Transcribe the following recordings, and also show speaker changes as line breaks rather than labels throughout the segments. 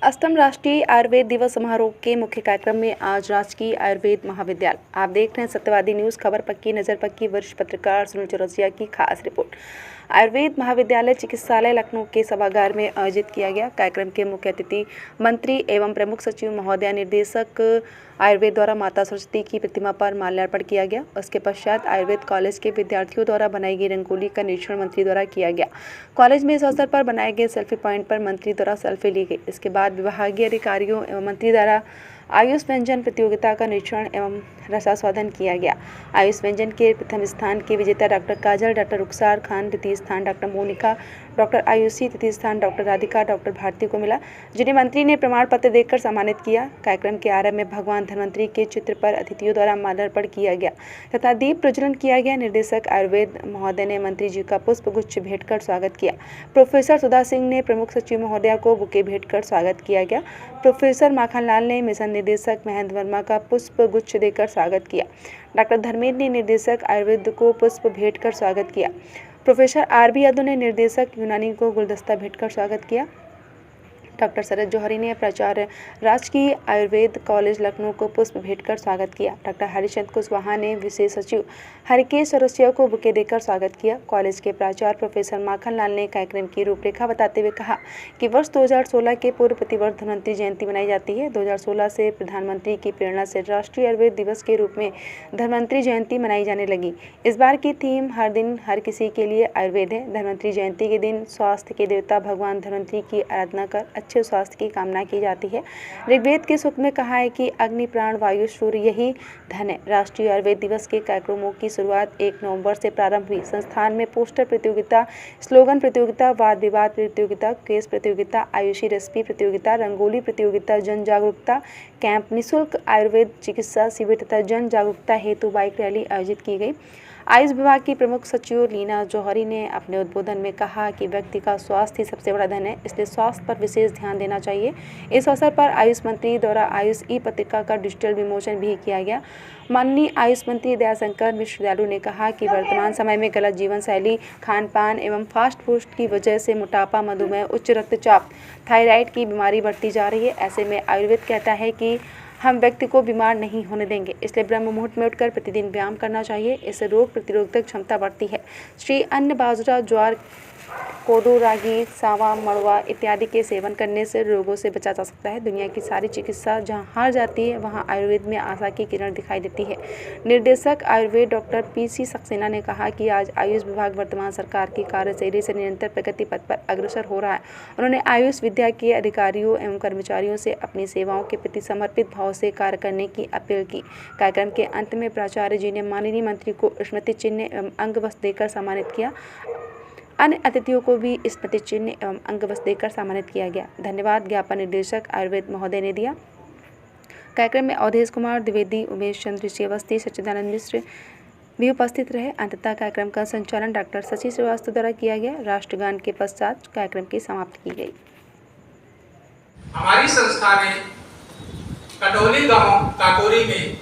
अष्टम राष्ट्रीय आयुर्वेद दिवस समारोह के मुख्य कार्यक्रम में आज राजकीय आयुर्वेद महाविद्यालय। आप देख रहे हैं सत्यवादी न्यूज़। खबर पक्की नज़र पक्की। वरिष्ठ पत्रकार सुनील चौरसिया की खास रिपोर्ट। आयुर्वेद महाविद्यालय चिकित्सालय लखनऊ के सभागार में आयोजित किया गया कार्यक्रम के मुख्य अतिथि मंत्री एवं प्रमुख सचिव महोदय निर्देशक आयुर्वेद द्वारा माता सरस्वती की प्रतिमा पर माल्यार्पण किया गया। उसके पश्चात आयुर्वेद कॉलेज के विद्यार्थियों द्वारा बनाई गई रंगोली का निरीक्षण मंत्री द्वारा किया गया। कॉलेज में इस अवसर पर बनाए गए सेल्फी पॉइंट पर मंत्री द्वारा सेल्फी ली गई। इसके बाद विभागीय अधिकारियों एवं मंत्री द्वारा आयुष व्यंजन प्रतियोगिता का निरीक्षण एवं रसास्वादन किया गया। आयुष व्यंजन के प्रथम स्थान की विजेता डॉक्टर काजल, डॉक्टर रुखसार खान, द्वितीय स्थान डॉक्टर मोनिका, डॉक्टर आयुषी, तृतीय स्थान डॉक्टर राधिका, डॉक्टर भारती को मिला, जिन्हें मंत्री ने प्रमाण पत्र देकर सम्मानित किया। कार्यक्रम के आरंभ में भगवान धन्वंतरी के चित्र पर अतिथियों द्वारा माल्यार्पण किया गया तथा दीप प्रज्वलन किया गया। निर्देशक आयुर्वेद महोदय ने मंत्री जी का पुष्प गुच्छ भेंट कर स्वागत किया। प्रोफेसर सुधा सिंह ने प्रमुख सचिव महोदया को बुके भेंट कर स्वागत किया गया। प्रोफेसर माखनलाल ने मिशन निर्देशक महेंद्र वर्मा का पुष्प गुच्छ देकर स्वागत किया। डॉक्टर धर्मेंद्र ने निर्देशक आयुर्वेद को पुष्प भेंट कर स्वागत किया। Professor RB. यादव ने निर्देशक यूनानी को गुलदस्ता भेंट कर स्वागत किया। डॉक्टर शरद जौहरी ने प्राचार्य राजकीय आयुर्वेद कॉलेज लखनऊ को पुष्प भेंट कर स्वागत किया। डॉक्टर हरिचंद कुशवाहा ने विशेष सचिव हरिकेश चौरसिया को बुके देकर स्वागत किया। कॉलेज के प्राचार्य प्रोफेसर माखनलाल ने कार्यक्रम की रूपरेखा बताते हुए कहा कि वर्ष 2016 के पूर्व प्रतिवर्ष धन्वंतरी जयंती मनाई जाती है। 2016 से प्रधानमंत्री की प्रेरणा से राष्ट्रीय आयुर्वेद दिवस के रूप में धन्वंतरी जयंती मनाई जाने लगी। इस बार की थीम हर दिन हर किसी के लिए आयुर्वेद है। धन्वंतरी जयंती के दिन स्वास्थ्य के देवता भगवान धन्वंतरी की आराधना कर अच्छे स्वास्थ्य की कामना की जाती है। ऋग्वेद के सूक्त में कहा है कि अग्नि, प्राण, वायु, सूर्य यही धन है। राष्ट्रीय आयुर्वेद दिवस के कार्यक्रमों की शुरुआत 1 नवंबर से प्रारंभ हुई। संस्थान में पोस्टर प्रतियोगिता, स्लोगन प्रतियोगिता, वाद विवाद प्रतियोगिता, क्विज प्रतियोगिता, आयुषी रेसिपी प्रतियोगिता, रंगोली प्रतियोगिता, जन जागरूकता कैंप, निःशुल्क आयुर्वेद चिकित्सा शिविर तथा जन जागरूकता हेतु बाइक रैली आयोजित की गई। आयुष विभाग की प्रमुख सचिव लीना जौहरी ने अपने उद्बोधन में कहा कि व्यक्ति का स्वास्थ्य ही सबसे बड़ा धन है, इसलिए स्वास्थ्य पर विशेष ध्यान देना चाहिए। इस अवसर पर आयुष मंत्री द्वारा आयुष ई-पत्रिका का डिजिटल विमोचन भी किया गया। माननीय आयुष मंत्री दयाशंकर मिश्र दयालु ने कहा कि वर्तमान समय में गलत जीवन शैली, खान पान एवं फास्ट फूड की वजह से मोटापा, मधुमेह, उच्च रक्तचाप, थायराइड की बीमारी बढ़ती जा रही है। ऐसे में आयुर्वेद कहता है कि हम व्यक्ति को बीमार नहीं होने देंगे, इसलिए ब्रह्म मुहूर्त में उठकर प्रतिदिन व्यायाम करना चाहिए। इससे रोग प्रतिरोधक क्षमता बढ़ती है। श्री अन्न, बाजरा, ज्वार, कोदो, रागी, सावा, मड़वा इत्यादि के सेवन करने से रोगों से बचा जा सकता है। दुनिया की सारी चिकित्सा जहां हार जाती है, वहां आयुर्वेद में आशा की किरण दिखाई देती है। निर्देशक आयुर्वेद डॉक्टर पी.सी. सक्सेना ने कहा कि आज आयुष विभाग वर्तमान सरकार की कार्यशैली से निरंतर प्रगति पथ पर अग्रसर हो रहा है। उन्होंने आयुष विद्या के अधिकारियों एवं कर्मचारियों से अपनी सेवाओं के प्रति समर्पित भाव से कार्य करने की अपील की। कार्यक्रम के अंत में प्राचार्य जी ने माननीय मंत्री को स्मृति चिन्ह एवं अंग वस्त्र देकर सम्मानित किया। अन्य अतिथियों को भी स्मृति चिन्ह एवं अंग वस्त्र देकर सम्मानित किया गया। धन्यवाद ज्ञापन निर्देशक आयुर्वेद महोदय ने दिया। कार्यक्रम में अवधेश कुमार द्विवेदी, उमेश चंद्र अवस्थी, सच्चिदानंद मिश्र भी उपस्थित रहे। अंततः कार्यक्रम का संचालन डॉक्टर शशि श्रीवास्तव द्वारा किया गया। राष्ट्रगान के पश्चात कार्यक्रम की समाप्ति की गई।
हमारी संस्था ने कटौली गांव काकोरी में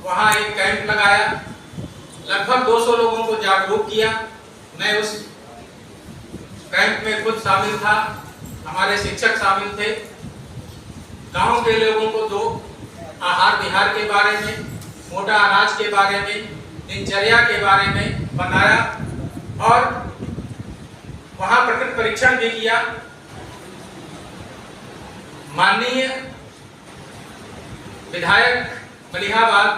वहां एक कैंप लगाया। लगभग 200 लोगों को जागरूक किया। मैं उस कैंप में खुद शामिल था, हमारे शिक्षक शामिल थे। गांव के लोगों को 2 आहार विहार के बारे में, मोटा अनाज के बारे में, दिनचर्या के बारे में बताया और वहां प्रकृति परीक्षण भी किया। माननीय विधायक मलिहाबाद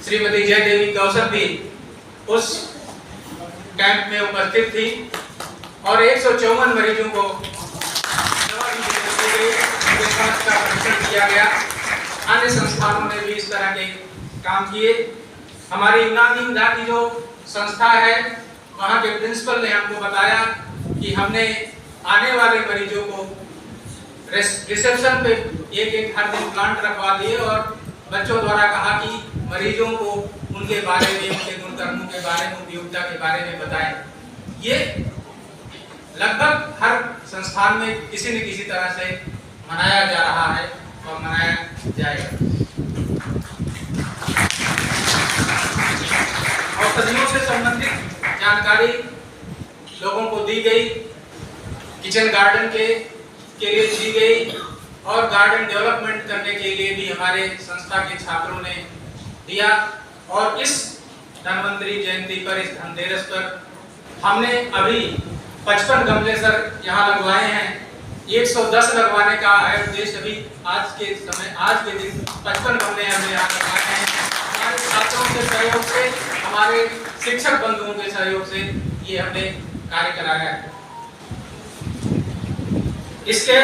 श्रीमती जय देवी कौशल भी उस कैंप में उपस्थित थी और 154 मरीजों को दवा का परीक्षण किया गया। अन्य संस्थानों ने भी इस तरह के काम किए। हमारी यूनानी विधा की जो संस्था है, वहाँ के प्रिंसिपल ने हमको बताया कि हमने आने वाले मरीजों को रिसेप्शन पे एक हर दिन प्लांट रखवा दिए और बच्चों द्वारा कहा कि मरीजों को उनके बारे में, उनके गुणधर्मों के बारे में, उपयोगिता के बारे में बताएं। ये लगभग हर संस्थान में किसी न किसी तरह से मनाया जा रहा है और मनाया जाएगा। औषधियों से संबंधित जानकारी लोगों को दी गई, किचन गार्डन के लिए दी गई और गार्डन डेवलपमेंट करने के लिए भी हमारे संस्था के छात्रों ने दिया। और इस धन्वंतरी जयंती पर, इस धनतेरस पर हमने अभी 55 गमले सर यहाँ लगवाए हैं। 110 लगवाने का है उद्देश्य। अभी आज के दिन 55 गमले हमने यहाँ लगवाए हैं। हमारे छात्रों के सहयोग से, हमारे शिक्षक बंधुओं के सहयोग से ये हमने कार्य कराया है। इसके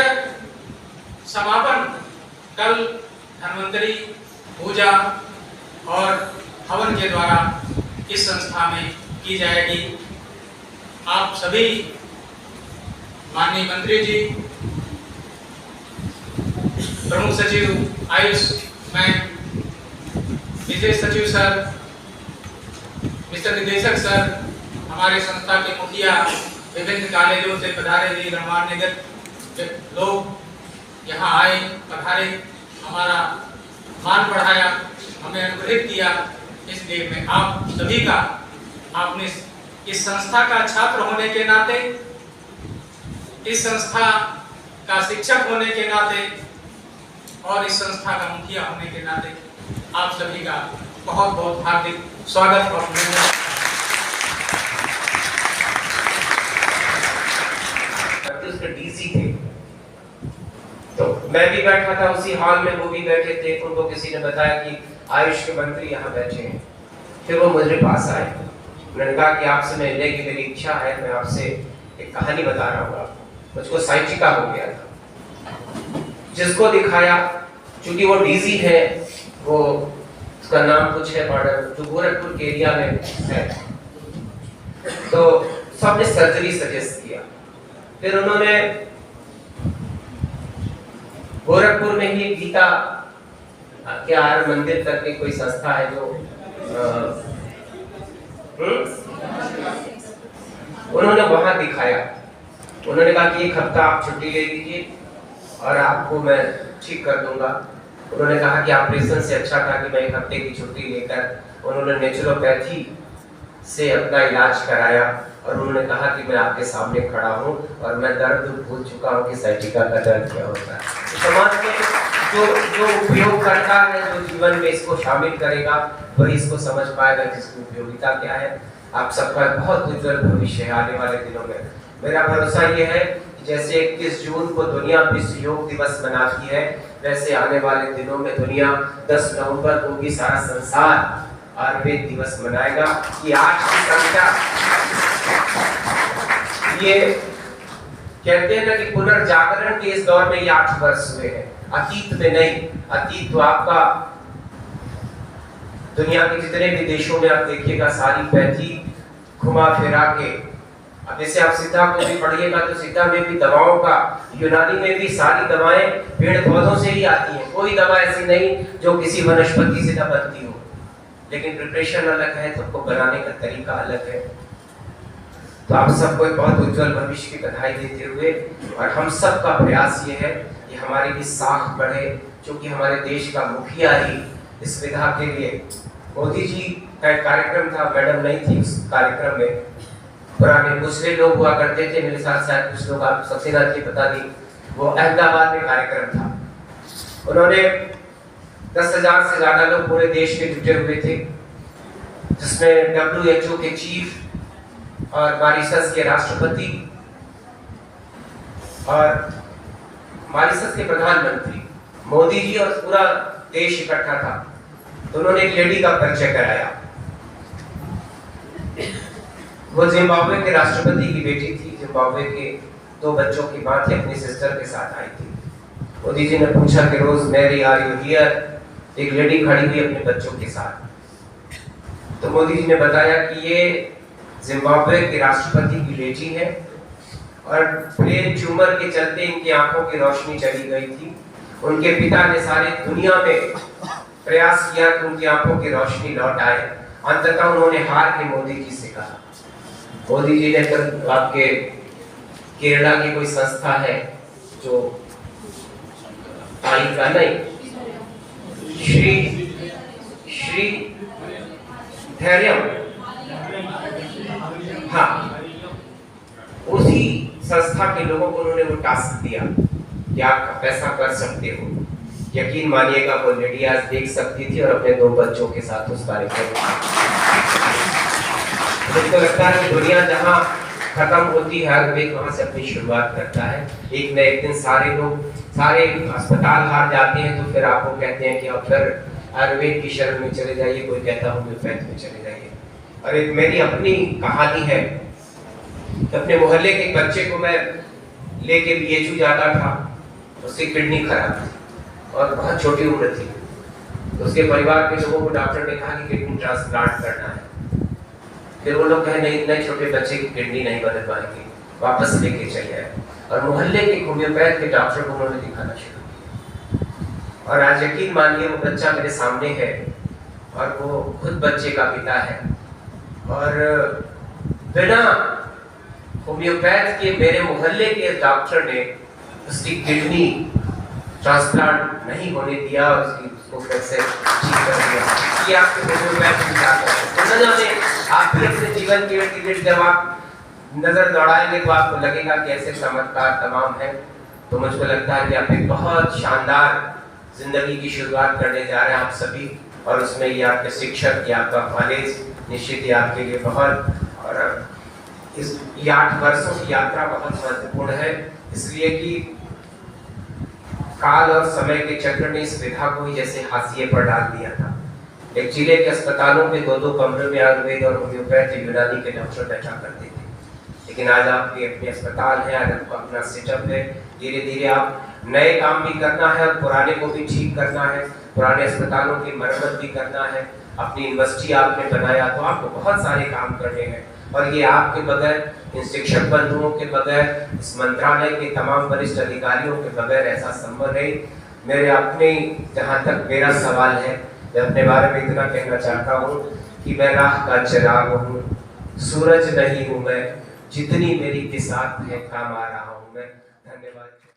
समापन कल धन्वंतरी पूजा और हवन के द्वारा इस संस्था में की जाएगी। आप सभी माननीय मंत्री जी, प्रमुख सचिव आयुष मैम, विशेष सचिव सर, मिस्टर निदेशक सर, हमारे संस्था के मुखिया, विभिन्न कॉलेजों से पधारे हुए गणमान्य लोग यहाँ आए, पधारे, हमारा मान बढ़ाया, हमें अनुग्रहित किया। इसलिए मैं आप सभी का, आपने इस संस्था का छात्र होने के नाते, इस संस्था का शिक्षक होने के नाते और इस संस्था का मुखिया होने के नाते आप सभी का बहुत बहुत हार्दिक स्वागत और धन्यवाद।
उसके डीसी थे, तो मैं भी बैठा था उसी हॉल में, वो भी बैठे थे। उनको किसी ने बताया कि आयुष के मंत्री यहाँ बैठे हैं। फिर वो मुझे पास आए, उन्होंने कहा कि आपसे मिलने की मेरी इच्छा है, मैं आपसे एक कहानी बता रहा हूँ। मुझको साइटिका हो गया था, जिसको दिखाया, क्योंकि वो डीसी है, वो उसका नाम कुछ है बॉर्डर, जो गोरखपुर के एरिया में है, तो सबने सर्जरी सजेस्ट किया। फिर उन्होंने गोरखपुर में ही गीता के आर मंदिर करके कोई संस्था है जो उन्होंने वहां दिखाया। उन्होंने कहा कि 1 हफ्ता आप छुट्टी ले लीजिए और आपको मैं ठीक कर दूंगा। उन्होंने कहा कि ऑपरेशन से अच्छा था कि मैं 1 हफ्ते की छुट्टी लेकर, उन्होंने नेचुरोपैथी से अपना इलाज कराया और उन्होंने कहा कि मैं आपके सामने खड़ा हूँ और मैं दर्द भूल चुका हूँ कि साइटिका का दर्द क्या होता है। समाज में जो उपयोग करता है, जो जीवन में इसको शामिल करेगा, वही इसको समझ पाएगा कि इसकी उपयोगिता क्या है। आप सबका बहुत उज्जवल भविष्य है आने वाले दिनों में। मेरा भरोसा ये है कि जैसे 21 जून को दुनिया विश्व योग दिवस मनाती है, वैसे आने वाले दिनों में दुनिया 10 नवंबर को भी सारा संसार आयुर्वेद दिवस मनाएगा। कि आज की संख्या, ये कहते हैं ना कि पुनर्जागरण के इस दौर में ये 8 वर्ष हुए हैं, अतीत में नहीं। अतीत तो आपका दुनिया के जितने भी देशों में आप देखिएगा, सारी पैथी घुमा फिरा के, अब जैसे आप सिद्धा को भी पढ़िएगा तो सिद्धा में भी दवाओं का, यूनानी में भी सारी दवाएं पेड़ पौधों से ही आती हैं। कोई दवा ऐसी नहीं जो किसी वनस्पति से न बनती हो, लेकिन प्रिपरेशन अलग है, सबको बनाने का तरीका अलग है। तो आप सबको एक बहुत उज्जवल भविष्य की बधाई देते हुए, और हम सब का प्रयास ये है कि हमारी भी साख बढ़े, क्योंकि हमारे देश का मुखिया ही इस विधा के लिए, मोदी जी का एक कार्यक्रम था, मैडम नहीं थी उस कार्यक्रम में, पुराने दूसरे लोग हुआ करते थे, मेरे साथ शायद कुछ लोग, आप सत्यनाथ जी बता दी, वो अहमदाबाद में कार्यक्रम था। उन्होंने 10,000 से ज्यादा लोग पूरे देश में जुटे हुए थे, जिसमें WHO के चीफ और मॉरिशस के राष्ट्रपति और मॉरिशस के प्रधानमंत्री, मोदी जी और पूरा देश इकट्ठा था। तो उन्होंने एक लेडी का परिचय कराया। वो जिम्बाब्वे के राष्ट्रपति की बेटी थी, जिम्बाब्वे के 2 बच्चों की मां थी, अपनी सिस्टर के साथ आई थी। मोदी जी ने पूछा कि रोज मैरी आर यू हियर, एक लेडी खड़ी हुई अपने बच्चों के साथ। तो मोदी जी ने बताया कि ये जिम्बाब्वे के राष्ट्रपति की बेटी है और ब्रेन ट्यूमर के चलते इनकी आंखों की रोशनी चली गई थी। उनके पिता ने सारी दुनिया में प्रयास किया कि उनकी आंखों की रोशनी लौट आए। अंततः उन्होंने हार के मोदी जी से कहा। मोदी जी ने फिर आपके केरला की कोई संस्था है जो आई का नहीं, श्री धैर्यम, हाँ, उसी संस्था के लोगों को उन्होंने वो टास्क दिया कि आप ऐसा कर सकते हो। यकीन मानिएगा वो लेडी आज देख सकती थी और अपने 2 बच्चों के साथ उस कार्यक्रम मुझको लगता है कि दुनिया जहाँ खत्म होती है आयुर्वेद वहाँ से अपनी शुरुआत करता है। एक न एक दिन सारे लोग सारे अस्पताल हार जाते हैं तो फिर आपको कहते हैं कि अब फिर आयुर्वेद की शरण में चले जाइए, कोई कहता है होम्योपैथ में चले जाइए। और एक मेरी अपनी कहानी है कि अपने मोहल्ले के एक बच्चे को मैं लेके बीएचयू जाता था, उसकी किडनी खराब थी और बहुत छोटी उम्र थी। तो उसके परिवार के लोगों को डॉक्टर ने कहा कि किडनी ट्रांसप्लांट करना है। फिर वो लोग कहे नहीं, इतने छोटे बच्चे की किडनी नहीं बदल पाएंगे, वापस लेके चले आए और मोहल्ले के होम्योपैथ के डॉक्टर को उन्होंने दिखाना शुरू किया। और आज यकीन मानिए वो बच्चा मेरे सामने है और वो खुद बच्चे का पिता है और बिना होम्योपैथ के मेरे मोहल्ले के डॉक्टर ने उसकी किडनी ट्रांसप्लांट नहीं होने दिया और उसको फिर से ठीक कर दिया। ये आपके होम्योपैथ की ताकत है। आप भी अपने जीवन के इर्द जब आप नजर दौड़ाएंगे तो आपको लगेगा कि ऐसे चमत्कार तमाम है। तो मुझको लगता है कि आप एक बहुत शानदार जिंदगी की शुरुआत करने जा रहे हैं आप सभी, और उसमें ये आपके शिक्षक, ये आपका कॉलेज निश्चित ही आपके लिए बहुत, और इस 8 वर्षों की यात्रा बहुत महत्वपूर्ण है, इसलिए कि काल और समय के चक्र ने इस विधा को ही जैसे हाशिए पर डाल दिया था। एक जिले के अस्पतालों में 2-2 कमरे में आयुर्वेद और होम्योपैथ यूनानी के डॉक्टर बैठा करते थे, लेकिन आज आपके अपने अस्पताल है, आज आपका अपना सेटअप है। धीरे धीरे आप नए काम भी करना है और पुराने को भी ठीक करना है, पुराने अस्पतालों की मरम्मत भी करना है। अपनी यूनिवर्सिटी आपने बनाया तो आपको बहुत सारे काम करने हैं, और ये आपके बगैर, इन शिक्षक बंधुओं के बगैर, इस मंत्रालय के तमाम वरिष्ठ अधिकारियों के बगैर ऐसा संभव नहीं। मेरे अपने, जहाँ तक मेरा सवाल है, मैं अपने बारे में इतना कहना चाहता हूँ कि मैं राह का चिराग हूँ, सूरज नहीं हूँ मैं, जितनी मेरी बिसात है काम आ रहा हूँ मैं। धन्यवाद।